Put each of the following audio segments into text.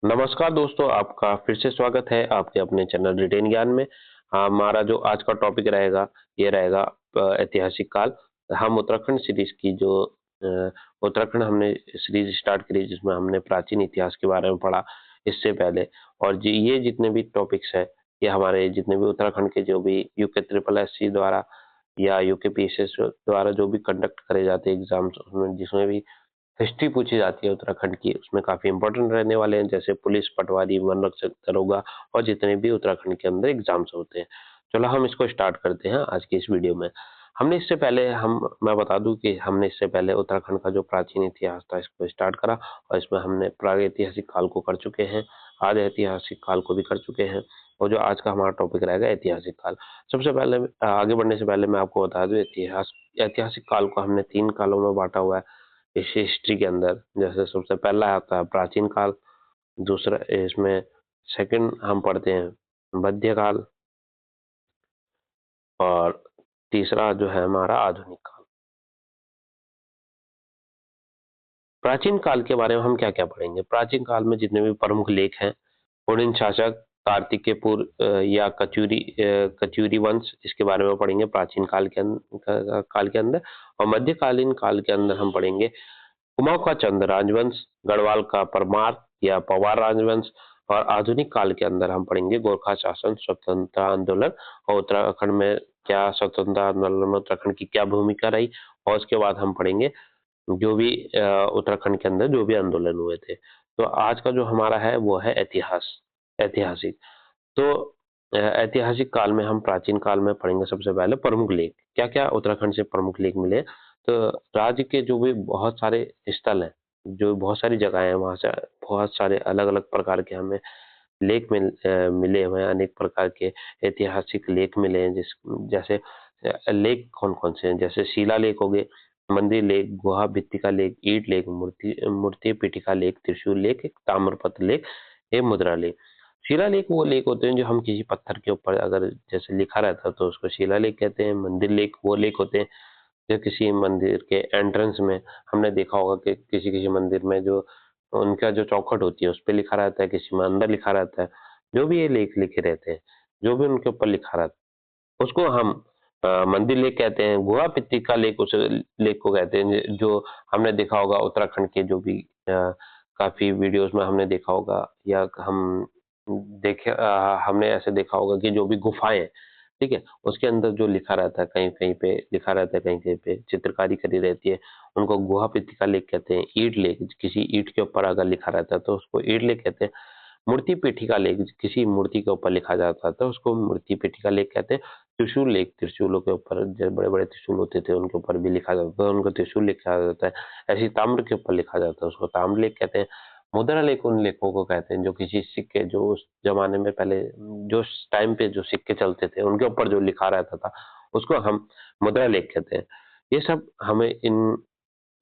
नमस्कार दोस्तों, आपका फिर से स्वागत है आपके अपने चैनल रिटेन ज्ञान में। हमारा जो आज का टॉपिक रहेगा, ये रहेगा ऐतिहासिक काल। हम उत्तराखंड सीरीज की जो उत्तराखंड हमने सीरीज स्टार्ट करी, जिसमें हमने प्राचीन इतिहास के बारे में पढ़ा इससे पहले। और ये जितने भी टॉपिक्स है, ये हमारे जितने भी उत्तराखंड के जो भी यूके ट्रिपल एस सी द्वारा या यूके पीएसएस द्वारा जो भी कंडक्ट करे जाते हैं एग्जाम्स, उसमें जिसमें भी हिस्ट्री पूछी जाती है उत्तराखंड की, उसमें काफी इंपॉर्टेंट रहने वाले हैं, जैसे पुलिस, पटवारी, वन रक्षक, दरोगा और जितने भी उत्तराखंड के अंदर एग्जाम्स होते हैं। चलो हम इसको स्टार्ट करते हैं आज की इस वीडियो में। हमने इससे पहले हम मैं बता दूं कि हमने इससे पहले उत्तराखंड का जो प्राचीन इतिहास था इसको स्टार्ट करा, और इसमें हमने प्रागैतिहासिक काल को कर चुके हैं, आधे ऐतिहासिक काल को भी कर चुके हैं, और जो आज का हमारा टॉपिक रहेगा ऐतिहासिक काल। सबसे पहले आगे बढ़ने से पहले मैं आपको बता दूं, ऐतिहासिक काल को हमने 3 कालों में बांटा हुआ है इस हिस्ट्री के अंदर। जैसे सबसे पहला आता है प्राचीन काल, दूसरा इसमें सेकंड हम पढ़ते हैं मध्यकाल, और तीसरा जो है हमारा आधुनिक काल। प्राचीन काल के बारे में हम क्या क्या पढ़ेंगे? प्राचीन काल में जितने भी प्रमुख लेख हैं, पुणिन शासक, कार्तिकेय पूर्व या कचूरी वंश, इसके बारे में पढ़ेंगे प्राचीन काल के अंदर। और मध्यकालीन काल के अंदर हम पढ़ेंगे कुमाऊं का चंद राजवंश, गढ़वाल का परमार या पवार राजवंश। और आधुनिक काल के अंदर हम पढ़ेंगे गोरखा शासन, स्वतंत्रता आंदोलन, और उत्तराखंड में क्या स्वतंत्रता आंदोलन में उत्तराखंड की क्या भूमिका रही। और उसके बाद हम पढ़ेंगे जो भी उत्तराखंड के अंदर जो भी आंदोलन हुए थे। तो आज का जो हमारा है वो है ऐतिहासिक। तो ऐतिहासिक काल में हम प्राचीन काल में पढ़ेंगे सबसे पहले प्रमुख लेख, क्या क्या उत्तराखंड से प्रमुख लेख मिले। तो राज्य के जो भी बहुत सारे स्थल हैं, जो बहुत सारी जगह हैं, वहां से बहुत सारे अलग अलग प्रकार के हमें मिले हुए हैं, अनेक प्रकार के ऐतिहासिक लेख मिले हैं। जैसे लेख कौन कौन से हैं? जैसे शिला लेख हो गए, मंदिर लेख, गुहा भित्तिका लेख, ईंट लेख, मूर्ति मूर्ति पीठिका लेख, त्रिशूल लेख, एक ताम्रपत्र लेख, एक मुद्रा लेख। शिलालेख वो लेख होते हैं जो हम किसी पत्थर के ऊपर अगर जैसे लिखा रहता है तो उसको शिलालेख कहते हैं। मंदिर लेख वो लेख होते हैं जो किसी मंदिर के एंट्रेंस में, हमने देखा होगा कि किसी किसी मंदिर में जो उनका जो चौखट होती है उस पर लिखा रहता है, किसी में अंदर लिखा रहता है। जो भी ये लेख लिखे रहते हैं, जो भी उनके ऊपर लिखा रहता है, उसको हम मंदिर लेख कहते हैं। गुहा पत्रिका लेख उस लेख को कहते हैं जो हमने देखा होगा उत्तराखंड के जो भी काफी वीडियोस में हमने देखा होगा, या हम हमने ऐसे देखा होगा कि जो भी गुफाएं हैं, ठीक है, उसके अंदर जो लिखा रहता है, कहीं कहीं पे लिखा रहता है, कहीं कहीं पे चित्रकारी करी रहती है, उनको गुहा पत्रिका लेख कहते हैं। ईंट लेख, किसी ईंट के ऊपर अगर लिखा रहता है तो उसको ईंट लेख कहते हैं। मूर्ति पीठिका लेख, किसी मूर्ति के ऊपर लिखा जाता था उसको मूर्ति पीठिका लेख कहते हैं। त्रिशूल लेख, त्रिशूलों के ऊपर जो बड़े बड़े त्रिशूल होते थे उनके ऊपर भी लिखा जाता था, उनको त्रिशूल लिखा जाता है। ऐसे ही ताम्र के ऊपर लिखा जाता है, उसको ताम्र लेख कहते हैं। मुद्रा लेख उन लेखों को कहते हैं जो किसी सिक्के, जो उस जमाने में पहले जो टाइम पे जो सिक्के चलते थे उनके ऊपर जो लिखा रहता था, उसको हम मुद्रा लेख कहते हैं। ये सब हमें इन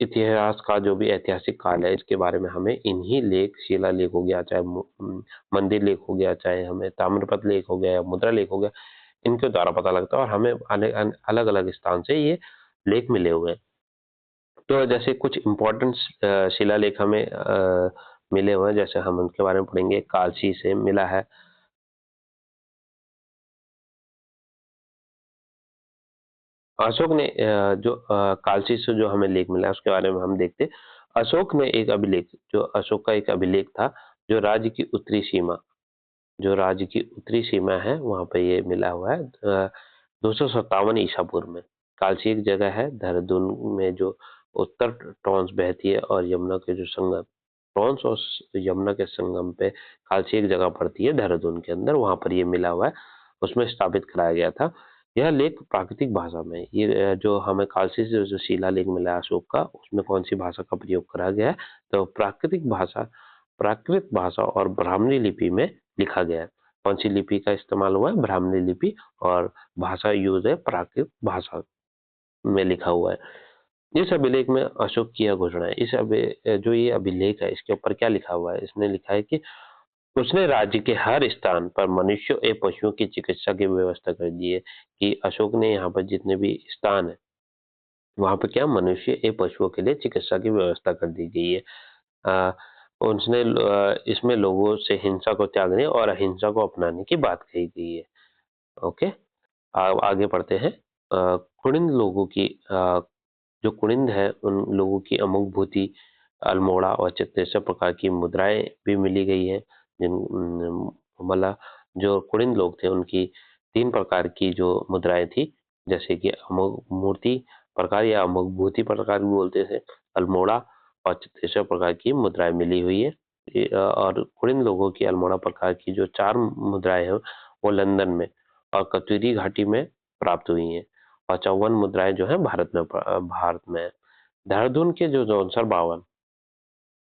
इतिहास का जो भी ऐतिहासिक काल है इसके बारे में हमें इन्हीं लेख, शिला लेख हो गया, चाहे मंदिर लेख हो गया, चाहे हमें ताम्रपत्र लेख हो गया या मुद्रा लेख हो गया, इनके द्वारा पता लगता है। और हमें अलग अलग स्थान से ये लेख मिले हुए हैं। तो जैसे कुछ इम्पोर्टेंट शिलालेख हमें मिले हुए हैं, जैसे हम उनके बारे में पढ़ेंगे। कालसी से मिला है अशोक ने, जो कालसी से जो हमें लेख मिला है उसके बारे में हम देखते हैं। अशोक ने एक अभिलेख, जो अशोक का एक अभिलेख था, जो राज्य की उत्तरी सीमा, जो राज्य की उत्तरी सीमा है वहां पे ये मिला हुआ है 257 ईसा पूर्व में। कालसी एक जगह है देहरादून में, जो उत्तर टॉन्स बहती है, और यमुना के जो संगम, टॉन्स और यमुना के संगम पे कालसी एक जगह पड़ती है देहरादून के अंदर, वहां पर ये मिला हुआ है, उसमें स्थापित कराया गया था। यह लेख प्राकृतिक भाषा में, ये जो हमें कालसी से जो शिला लेख मिला है अशोक का, उसमें कौन सी भाषा का प्रयोग करा गया है? तो प्राकृत भाषा और ब्राह्मणी लिपि में लिखा गया है। कौन सी लिपि का इस्तेमाल हुआ है? ब्राह्मणी लिपि। और भाषा यूज है प्राकृत भाषा में लिखा हुआ है। इस अभिलेख में अशोक की यह घोषणा है। जो ये अभिलेख है इसके ऊपर क्या लिखा हुआ है? इसने लिखा है कि उसने राज्य के हर स्थान पर मनुष्यों एवं पशुओं की चिकित्सा की व्यवस्था कर दी है। कि अशोक ने यहाँ पर जितने भी स्थान है वहां पर क्या मनुष्य एवं पशुओं के लिए चिकित्सा की व्यवस्था कर दी गई है। उसने इसमें लोगों से हिंसा को त्यागने और अहिंसा को अपनाने की बात कही गई है। ओके, आगे पढ़ते हैं। कुड़िन लोगों की जो कुड़िन है उन लोगों की अमुक भूति, अल्मोड़ा और चित्तेश्वर प्रकार की मुद्राएं भी मिली गई है। मतलब जो कुड़िन लोग थे उनकी 3 प्रकार की जो मुद्राएं थी, जैसे कि अमुक मूर्ति प्रकार या अमुक भूति प्रकार भी बोलते थे, अल्मोड़ा और चित्तेश्वर प्रकार की मुद्राएं मिली हुई है। और कुड़िन लोगों की अल्मोड़ा प्रकार की जो 4 मुद्राएं हैं वो लंदन में और कतुरी घाटी में प्राप्त हुई हैं, और 54 मुद्राएं जो है भारत में है। देहरादून के जो जौनसर बावन,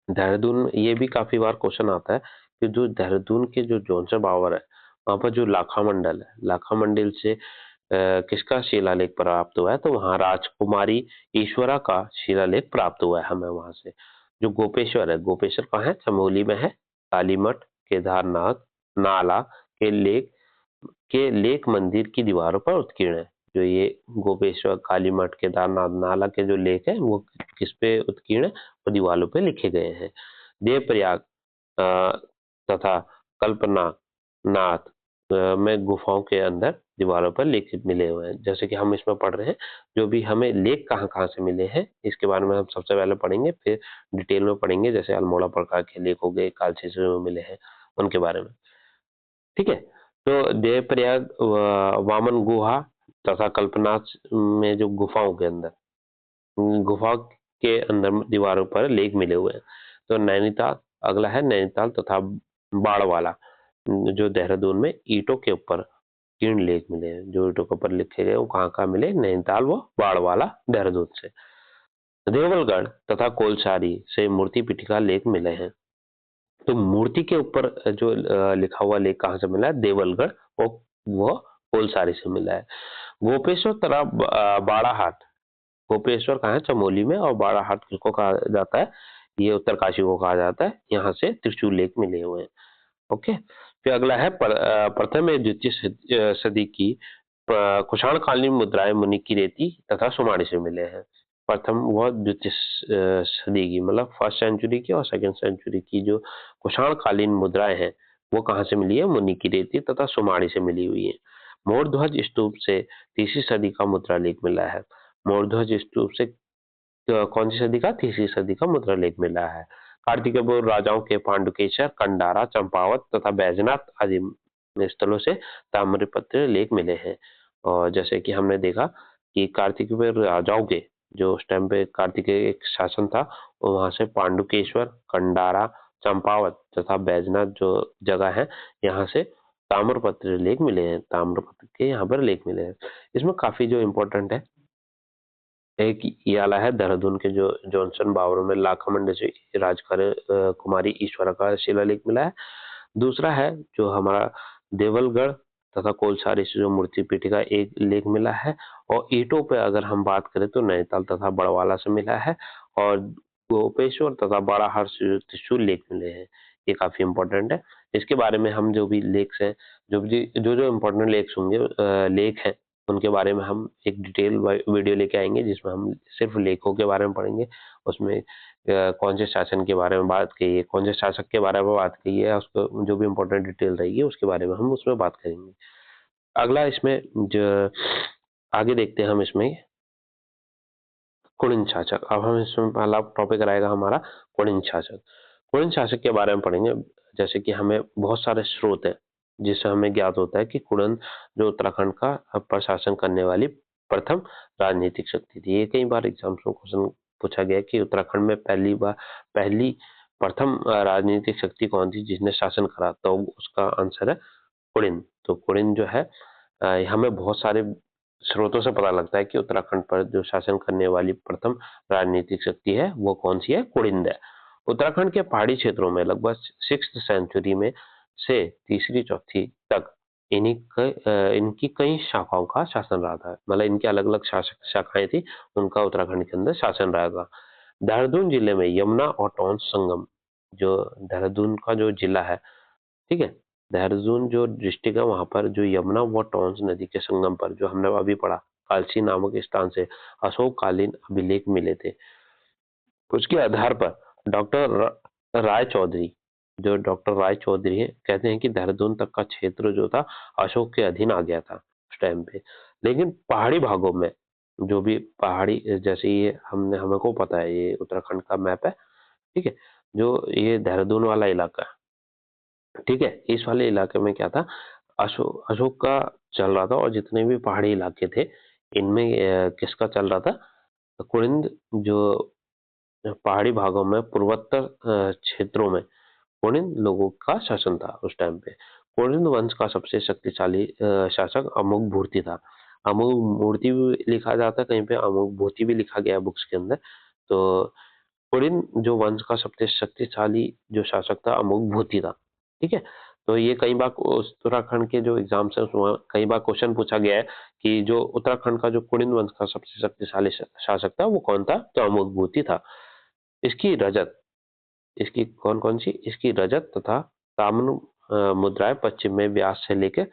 देहरादून ये भी काफी बार क्वेश्चन आता है कि जो देहरादून के जो जौनसर बावर है वहां पर जो लाखा मंडल है, लाखा मंडल से किसका शिलालेख प्राप्त हुआ है, तो वहाँ राजकुमारी ईश्वरा का शिलालेख प्राप्त हुआ है हमें वहां से। जो गोपेश्वर है, गोपेश्वर कहाँ है, चमोली में है। कालीमठ, केदारनाथ, नाला के लेख मंदिर की दीवारों पर उत्कीर्ण है। जो ये गोपेश्वर, कालीमठ, केदारनाथ, नाला के जो लेख है वो किस पे उत्कीर्ण है, वो दीवारों पे लिखे गए हैं। देवप्रयाग तथा कल्पना नाथ में गुफाओं के अंदर दीवारों पर लेख मिले हुए हैं। जैसे कि हम इसमें पढ़ रहे हैं, जो भी हमें लेख कहाँ कहाँ से मिले हैं इसके बारे में हम सबसे पहले पढ़ेंगे, फिर डिटेल में पढ़ेंगे। जैसे अल्मोड़ा प्रकार के लेख हो गए, कालची से मिले हैं उनके बारे में। ठीक है, तो देवप्रयाग, वामन गुहा तथा कल्पनाथ में जो गुफाओं के अंदर, गुफा के अंदर दीवारों पर लेख मिले हुए हैं। तो नैनीताल, अगला है नैनीताल तथा बाड़वाला, जो देहरादून में ईंटों के ऊपर तीन लेख मिले हैं। जो ईंटों के ऊपर लिखे गए वो कहाँ कहाँ मिले, नैनीताल व बाड़वाला देहरादून से। देवलगढ़ तथा कोलसारी से मूर्ति पिटिका लेख मिले हैं। तो मूर्ति के ऊपर जो लिखा हुआ लेख कहाँ से मिला है, देवलगढ़ और वो कोलसारी से मिला है। गोपेश्वर तथा बाड़ाहाट, गोपेश्वर कहाँ है, चमोली में, और बाड़ाहाट किसको कहा जाता है, ये उत्तरकाशी को कहा जाता है। यहाँ से त्रिशूल लेख मिले हुए हैं। ओके, फिर अगला है प्रथम एवं द्वितीय सदी की कुषाण कालीन मुद्राएं मुनि की रेती तथा सुमाड़ी से मिले हैं। प्रथम व द्वितीय सदी की, मतलब फर्स्ट सेंचुरी की और सेकंड सेंचुरी की जो कुषाण कालीन मुद्राएं हैं वो कहाँ से मिली है, मुनि की रेती तथा सुमाड़ी से मिली हुई है। मोरध्वज स्तूप से तीसरी सदी का मुद्रा लेख मिला है। मोरध्वज स्तूप से कौन सी सदी का, तीसरी सदी का मुद्रा लेख मिला है। कार्तिकेय राजाओं के पांडुकेश्वर, कंडारा, चंपावत तथा बैजनाथ आदि स्थलों से ताम्रपत्र लेख मिले हैं। और जैसे कि हमने देखा कि कार्तिकेय राजाओं के, जो उस टाइम पे कार्तिकेय एक शासन था, वहां से पांडुकेश्वर, कंडारा, चंपावत तथा बैजनाथ जो जगह है यहाँ से ताम्रपत्र लेख मिले हैं। ताम्रपत्र के यहाँ पर लेख मिले हैं। इसमें काफी जो इम्पोर्टेंट है, एक ये आला है देहरादून के जो जॉनसन बावरों में लाखामंड से कुमारी ईश्वरा का शिलालेख मिला है। दूसरा है जो हमारा देवलगढ़ तथा कोलसारी से जो मूर्ति पीठी का एक लेख मिला है। और ईंटों पे अगर हम बात करें तो नैनीताल तथा बड़वाला से मिला है। और गोपेश्वर तथा बाड़ाहाट से जो त्रिशूल लेख मिले हैं, ये काफी इंपॉर्टेंट है। इसके बारे में हम जो भी लेख्स हैं, जो जो इम्पोर्टेंट लेख्स होंगे, लेख हैं, उनके बारे में हम एक डिटेल वीडियो लेके आएंगे जिसमें हम सिर्फ लेखों के बारे में पढ़ेंगे। उसमें कौन से शासन के बारे में बात की है, कौन से शासक के बारे में बात की है, उसको जो भी इम्पोर्टेंट डिटेल रहेगी उसके बारे में हम उसमें बात करेंगे। अगला इसमें जो आगे देखते हैं हम इसमें कुड़िन शासक। अब हम इसमें पहला टॉपिक रहेगा हमारा कुड़िन शासक। कुड़िन शासक के बारे में पढ़ेंगे। जैसे कि हमें बहुत सारे स्रोत है जिससे हमें ज्ञात होता है कि कुड़न जो उत्तराखंड का प्रशासन करने वाली प्रथम राजनीतिक शक्ति थी। ये कई बार एग्जाम्स में क्वेश्चन पूछा गया कि उत्तराखंड में पहली प्रथम राजनीतिक शक्ति कौन थी जिसने शासन करा, तो उसका आंसर है कुड़िन। तो कुड़िन जो है, हमें बहुत सारे स्रोतों से पता लगता है कि उत्तराखंड पर जो शासन करने वाली प्रथम राजनीतिक शक्ति है वो कौन सी है, कुड़िन है। उत्तराखंड के पहाड़ी क्षेत्रों में लगभग 6th सेंचुरी में से तीसरी चौथी तक इनकी कई शाखाओं का शासन रहा था। मतलब इनकी अलग अलग शाखाएं थी, उनका उत्तराखंड के अंदर शासन रहा था। देहरादून जिले में यमुना और टोंस संगम, जो देहरादून का जो जिला है, ठीक है, देहरादून जो डिस्ट्रिक्ट है वहां पर जो यमुना व टोंस नदी के संगम पर, जो हमने अभी पढ़ा, कालसी नामक स्थान से अशोक कालीन अभिलेख मिले थे। उसके आधार पर डॉक्टर राय चौधरी, जो डॉक्टर राय चौधरी है, कहते हैं कि देहरादून तक का क्षेत्र जो था अशोक के अधीन आ गया था उस टाइम पे। लेकिन पहाड़ी भागों में जो भी पहाड़ी, जैसे ये हमने हमको पता है ये उत्तराखंड का मैप है, ठीक है, जो ये देहरादून वाला इलाका है, ठीक है, इस वाले इलाके में क्या था, अशोक अशोक का चल रहा था, और जितने भी पहाड़ी इलाके थे इनमें किसका चल रहा था, कुरिंद, जो पहाड़ी भागों में पूर्वोत्तर क्षेत्रों में कुरिंद लोगों का शासन था उस टाइम पे। कुरिंद वंश का सबसे शक्तिशाली शासक अमोघ मूर्ति था। अमोघ मूर्ति भी लिखा जाता है कहीं पे, अमोघ भूति भी लिखा गया है बुक्स के अंदर। तो कुरिन जो वंश का सबसे शक्तिशाली जो शासक था अमोघ भूति था, ठीक है। तो ये कई बार उत्तराखंड के जो एग्जाम्स है उसमें कई बार क्वेश्चन पूछा गया है कि जो उत्तराखंड का जो कुरिन वंश का सबसे शक्तिशाली शासक था वो कौन था, तो अमोघ भूति था। इसकी रजत, इसकी कौन कौन सी, इसकी रजत तथा ताम्र मुद्राएं पश्चिम में व्यास से लेकर,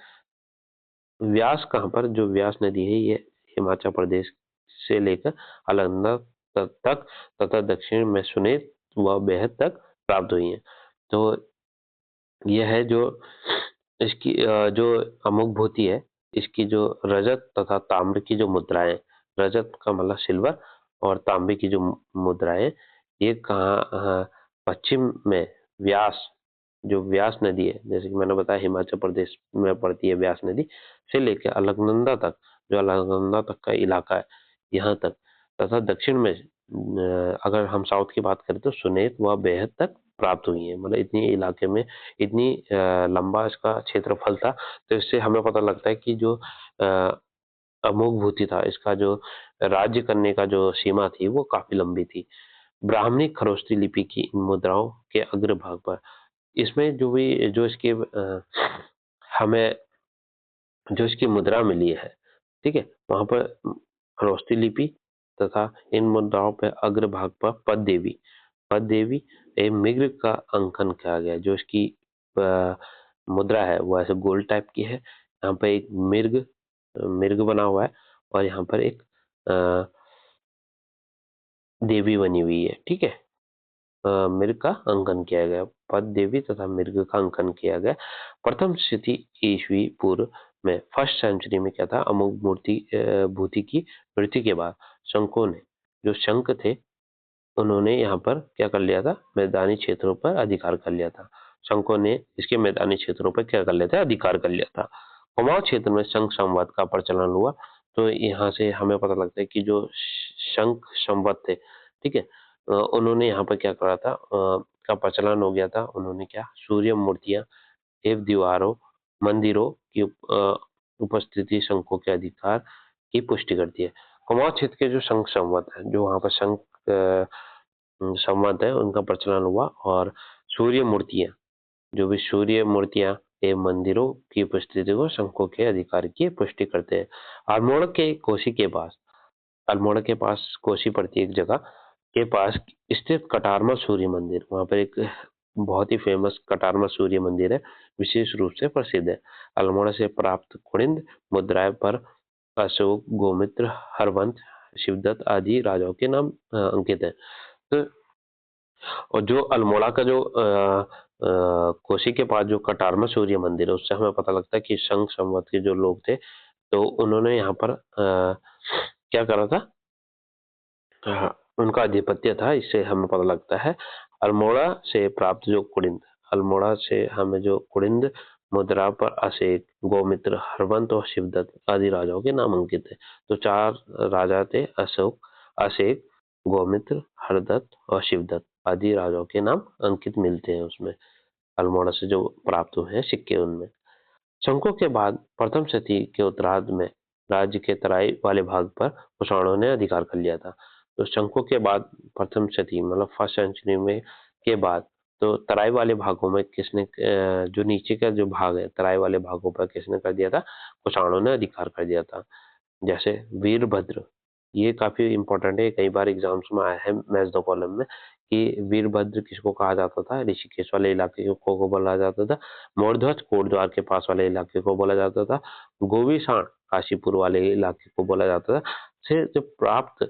व्यास कहाँ पर, जो व्यास नदी है ये हिमाचल प्रदेश से लेकर अलकनंदा तक तथा दक्षिण में सुनेत व बेहद तक प्राप्त हुई है। तो यह है जो इसकी जो अमुक भूति है, इसकी जो रजत तथा ताम्र की जो मुद्राएं, रजत का मतलब सिल्वर, और तांबे की जो मुद्राएं, ये कहाँ पश्चिम में व्यास, जो व्यास नदी है, जैसे कि मैंने बताया हिमाचल प्रदेश में पड़ती है व्यास नदी, से लेकर अलकनंदा तक, जो अलकनंदा तक का इलाका है यहाँ तक, तथा दक्षिण में अगर हम साउथ की बात करें तो सुनेत व बेहद तक प्राप्त हुई है। मतलब इतनी इलाके में इतनी लंबा इसका क्षेत्रफल था। तो इससे हमें पता लगता है कि जो अमोघ भूति था, इसका जो राज्य करने का जो सीमा थी वो काफी लंबी थी। ब्राह्मणी खरोष्ठी लिपि की इन मुद्राओं के अग्रभाग पर, इसमें जो भी जो इसके हमें जो इसकी मुद्रा मिली है, ठीक है, वहां पर खरोष्ठी लिपि तथा इन मुद्राओं पर अग्रभाग पर पद देवी एवं मृग का अंकन किया गया है। जो इसकी मुद्रा है वो ऐसे गोल टाइप की है, यहाँ पर एक मृग मृग बना हुआ है, और यहाँ पर एक अ, देवी बनी हुई है, ठीक है। मृग का अंकन किया गया, पद देवी तथा मृग का अंकन किया गया। प्रथम स्थिति ईसवी पूर्व में फर्स्ट सेंचुरी में क्या था, अमुक मूर्ति भूति की मृत्यु के बाद शंकों ने, जो शंख थे, उन्होंने यहाँ पर क्या कर लिया था, मैदानी क्षेत्रों पर अधिकार कर लिया था। शंकों ने इसके मैदानी क्षेत्रों पर क्या कर लिया था, अधिकार कर लिया था। कुमाऊं क्षेत्र में शंख संवाद का प्रचलन हुआ। तो यहाँ से हमें पता लगता है कि जो शंख संवत थे, ठीक है, उन्होंने यहाँ पर क्या करा था, का प्रचलन हो गया था। उन्होंने क्या, सूर्य मूर्तियां एवं दीवारों मंदिरों की उपस्थिति शंखों के अधिकार की पुष्टि करती है। कुमाऊं क्षेत्र के जो शंख संवत है, जो वहाँ पर शंख संवत है, उनका प्रचलन हुआ, और सूर्य मूर्तियां, जो भी सूर्य मूर्तियां एवं मंदिरों की उपस्थिति को शंखों के अधिकार की पुष्टि करते हैं। अल्मोड़ा के कोसी के पास, अल्मोड़ा के पास कोसी पड़ती है एक जगह के पास स्थित कटारमा सूर्य मंदिर, वहां पर एक बहुत ही फेमस कटारमा सूर्य मंदिर है, विशेष रूप से प्रसिद्ध है। अल्मोड़ा से प्राप्त कुणिद मुद्राएं पर अशोक, गोमित्र, हरवंश, शिवदत्त आदि राजाओं के नाम अंकित है। तो और जो अल्मोड़ा का जो कोसी के पास जो कटारमा सूर्य मंदिर है, उससे हमें पता लगता है कि शंख संवत के जो लोग थे, तो उन्होंने यहाँ पर क्या करा था, हाँ, उनका आधिपत्य था, इससे हमें पता लगता है। अल्मोड़ा से प्राप्त जो कुड़िंद, अल्मोड़ा से हमें जो कुड़िंद मुद्रा पर अशेक, गोमित्र, हरवंत और शिवदत्त आदि राजाओं के नाम अंकित है। तो चार राजा थे, अशोक, अशेक, गोमित्र, हरदत्त और शिवदत्त आदि राजाओं के नाम अंकित मिलते हैं उसमें, अल्मोड़ा से जो प्राप्त हुए हैं सिक्के उनमें। शंकों के बाद प्रथम शती के उत्तरार्ध में राज्य के तराई वाले भाग पर कुषाणों ने अधिकार कर लिया था। तो शंकों के बाद प्रथम शती मतलब फर्स्ट सेंचुरी में के बाद, तो तराई वाले भागों में किसने जो नीचे का जो भाग है तराई वाले भागों पर किसने कर दिया था, कुषाणों ने अधिकार कर दिया था। जैसे वीरभद्र, ये काफी इंपॉर्टेंट है, कई बार एग्जाम्स में आया है मैथ्स दो कॉलम में, कि वीरभद्र किसको कहा जाता था, ऋषिकेश वाले इलाके को बोला जाता था। मोरध्वज कोटद्वार के पास वाले इलाके को बोला जाता था। गोविषाण काशीपुर वाले इलाके को बोला जाता था। से जो प्राप्त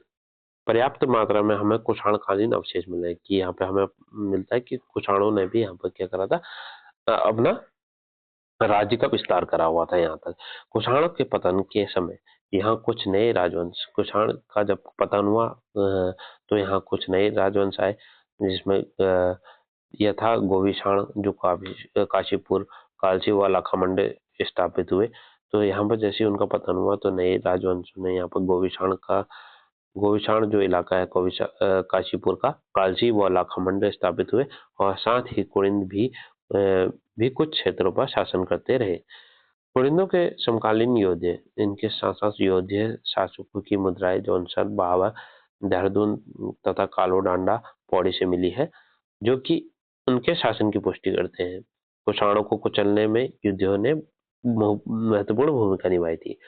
पर्याप्त मात्रा में हमें कुषाणकालीन अवशेष मिले, कि यहाँ पे हमें मिलता है कि कुषाणों ने भी यहाँ पर क्या करा था, अपना राज्य का विस्तार करा हुआ था यहाँ तक। कुषाण के पतन के समय यहाँ कुछ नए राजवंश, कुषाण का जब पतन हुआ तो यहाँ कुछ नए राजवंश आए, जिसमें यथा गोविषाण जो काशीपुर, कालची व लाखामंड स्थापित हुए। तो यहाँ पर जैसे उनका पतन हुआ तो नए राजवंशों ने यहाँ पर गोविषाण जो इलाका है काशीपुर का, कालची व लाखामंड स्थापित हुए, और साथ ही कुरिंद भी कुछ क्षेत्रों पर शासन करते रहे। कुरिंदों के समकालीन योद्धे, इनके साथ साथ योद्धे शासकों की मुद्राएं जौनसर, बाबर, देहरादून तथा कालो डांडा पौड़ी से मिली है, जो कि उनके शासन की पुष्टि करते हैं। कुषाणों को कुचलने में युद्धों ने महत्वपूर्ण भूमिका निभाई थी।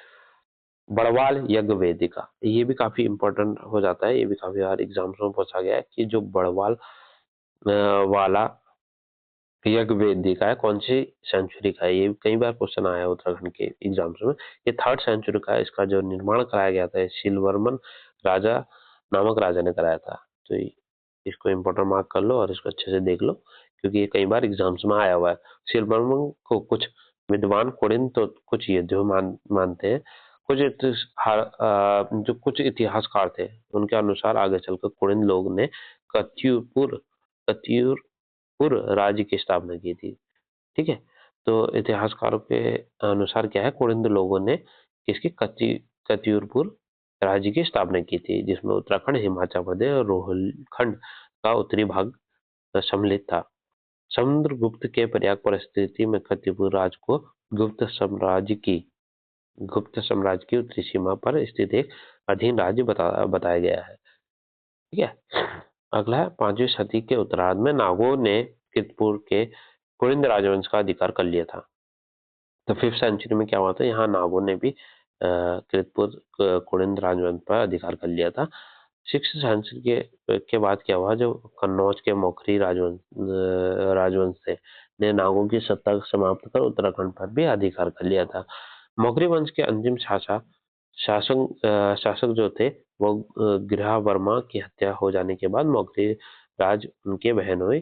बड़वाल यज्ञ वेदिका, ये भी काफी इंपॉर्टेंट हो जाता है, ये भी काफी बार एग्जाम्स में पूछा गया है कि जो बड़वाल वाला यज्ञ वेदिका है कौन सी सेंचुरी का है। ये कई बार क्वेश्चन आया है उत्तराखंड के एग्जाम्स में। ये 3rd सेंचुरी का है। इसका जो निर्माण कराया गया था शिलवर्मन राजा नामक राजा ने कराया था। तो इसको इम्पोर्टेंट मार्क कर लो और इसको अच्छे से देख लो, क्योंकि ये कई बार एग्जाम्स में आया हुआ है। शिलवर्मन को कुछ विद्वान कुरिन तो कुछ युद्धों मानते हैं। जो कुछ इतिहासकार थे उनके अनुसार आगे चलकर कुरिन लोग ने कत्यूरपुर राज्य की स्थापना की थी। ठीक है, तो इतिहासकारों के अनुसार क्या है, कुरिंद लोगों ने इसकी कत्यूरपुर राज्य की स्थापना की थी, जिसमें उत्तराखंड, हिमाचल प्रदेश और रोहलखंड का उत्तरी भाग सम्मिलित था। समुद्रगुप्त के प्रयाग परिस्थिति में कत्यूरपुर राज्य को गुप्त साम्राज्य की उत्तरी सीमा पर स्थित एक अधीन राज्य बताया गया है। ठीक है, अगला है 5वीं सदी के उत्तरार्ध में नागों ने कीर्तपुर के कुरिंद राजवंश का अधिकार कर लिया था। तो 5th सेंचुरी में क्या हुआ था, यहाँ नागों ने भी कीर्तपुर कुरिंद राजवंश पर अधिकार कर लिया था। 6th सेंचुरी के बाद क्या हुआ, जो कन्नौज के मोखरी राजवंश थे ने नागों की सत्ता समाप्त कर उत्तराखंड पर भी अधिकार कर लिया था। मोखरी वंश के अंतिम शासक जो थे वो गृह वर्मा की हत्या हो जाने के बाद मोखरी राज उनके बहनोई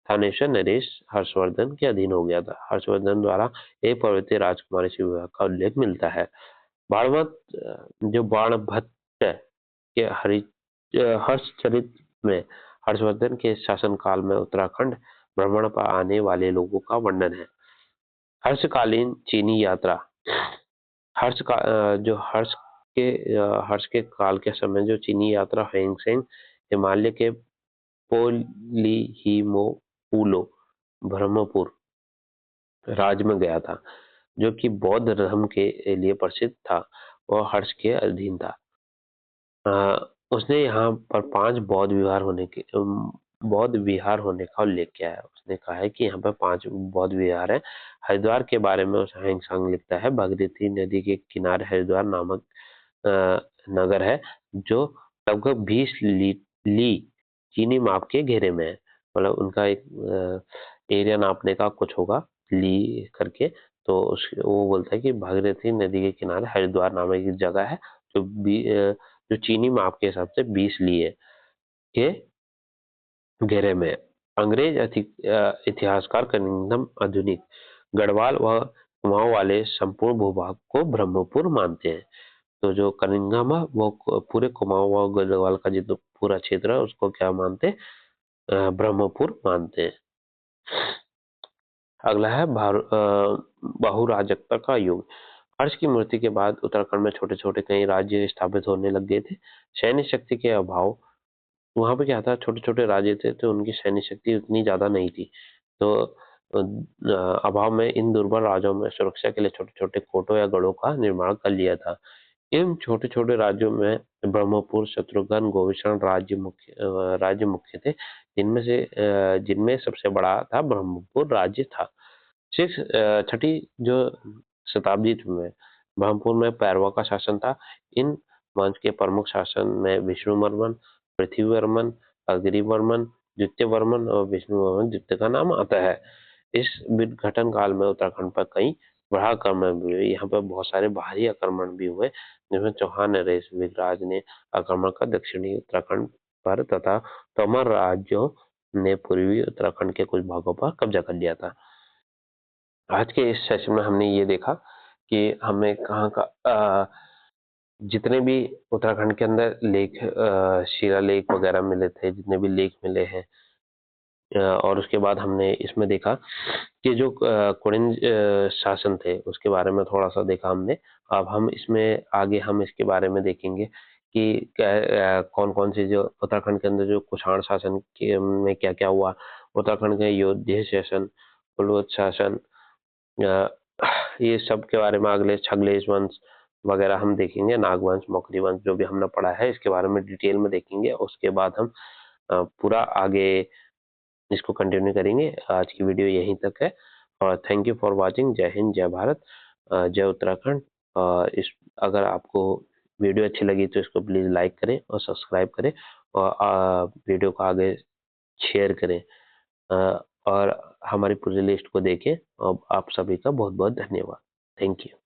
थानेश्वर नरेश हर्षवर्धन के अधीन हो गया था। हर्षवर्धन द्वारा एक पर्वतीय राजकुमारी से विवाह का उल्लेख मिलता है। बाणभट्ट के हर्षचरित में हर्षवर्धन के शासनकाल में उत्तराखंड भ्रमण पर आने वाले लोगों का वर्णन है। हर्षकालीन चीनी यात्रा, हर्ष के काल के समय जो चीनी यात्रा हैंगसेंग हिमालय के पोलिहिमोपुलो ब्रह्मपुर राज्य में गया था, जो कि बौद्ध धर्म के लिए प्रसिद्ध था और हर्ष के अधीन था। उसने यहाँ पर 5 बौद्ध विहार होने का उल्लेख किया है। उसने कहा है कि यहाँ पर 5 बौद्ध विहार है। हरिद्वार के बारे में हैंगसांग लिखता है, भागीरथी नदी के किनारे हरिद्वार नामक नगर है, जो लगभग 20 ली चीनी माप के घेरे में है। मतलब उनका एक एरिया नापने का कुछ होगा ली करके, तो वो बोलता है कि भागीरथी नदी के किनारे हरिद्वार नामक एक जगह है जो चीनी माप के हिसाब से 20 लिए के घेरे में। अंग्रेज इतिहासकार कनिंघम आधुनिक गढ़वाल व कुमाऊं वाले संपूर्ण भूभाग को ब्रह्मपुर मानते हैं। तो जो कनिंघम है वो पूरे कुमाऊं व गढ़वाल का जो पूरा क्षेत्र है उसको क्या मानते हैं, ब्रह्मपुर मानते हैं। अगला है बहुराजकता का युग। हर्ष की मृत्यु के बाद उत्तराखंड में छोटे छोटे कई राज्य स्थापित होने लग गए थे। सैन्य शक्ति के अभाव, वहां पे क्या था, छोटे छोटे राज्य थे तो उनकी सैन्य शक्ति उतनी ज्यादा नहीं थी। तो अभाव में इन दुर्बल राज्यों में सुरक्षा के लिए छोटे छोटे कोटों या गढ़ों का निर्माण कर लिया था। इन छोटे छोटे राज्यों में ब्रह्मपुर, शत्रुघ्न, गोविषण राज्य मुख्य थे, जिनमें सबसे बड़ा था ब्रह्मपुर राज्य था। 6ठी जो शताब्दी में ब्रह्मपुर में पैरवा का शासन था। इन वंश के प्रमुख शासन में विष्णुवर्मन, पृथ्वीवर्मन, अग्निवर्मन, द्वितीयवर्मन और विष्णुवर्मन द्वितीय का नाम आता है। इस विघटन काल में उत्तराखंड पर कई बड़ा आक्रमण भी हुए। यहाँ पर बहुत सारे बाहरी आक्रमण भी हुए, जिसमें चौहान नरेश विघराज ने आक्रमण कर दक्षिणी उत्तराखंड पर तथा तोमर राज्यों ने पूर्वी उत्तराखंड के कुछ भागों पर कब्जा कर लिया था। आज के इस सेशन में हमने ये देखा कि हमें कहाँ का जितने भी उत्तराखंड के अंदर लेक शिलालेख वगैरह मिले थे, जितने भी लेख मिले हैं, और उसके बाद हमने इसमें देखा कि जो कुड़िन शासन थे उसके बारे में थोड़ा सा देखा हमने। अब हम इसमें आगे हम इसके बारे में देखेंगे कि कौन कौन से जो उत्तराखंड के अंदर जो कुषाण शासन के में क्या क्या हुआ, उत्तराखंड के योध्या शासन, कुलवत शासन, अ, ये सब के बारे में अगले छगलेश वंश वगैरह हम देखेंगे, नागवंश, मौखरी वंश, जो भी हमने पढ़ा है इसके बारे में डिटेल में देखेंगे। उसके बाद हम पूरा आगे इसको कंटिन्यू करेंगे। आज की वीडियो यहीं तक है और थैंक यू फॉर वाचिंग। जय हिंद, जय भारत, जय उत्तराखंड। इस अगर आपको वीडियो अच्छी लगी तो इसको प्लीज़ लाइक करें और सब्सक्राइब करें और वीडियो को आगे शेयर करें, और हमारी पूरी लिस्ट को देखें। और आप सभी का बहुत बहुत धन्यवाद। Thank you.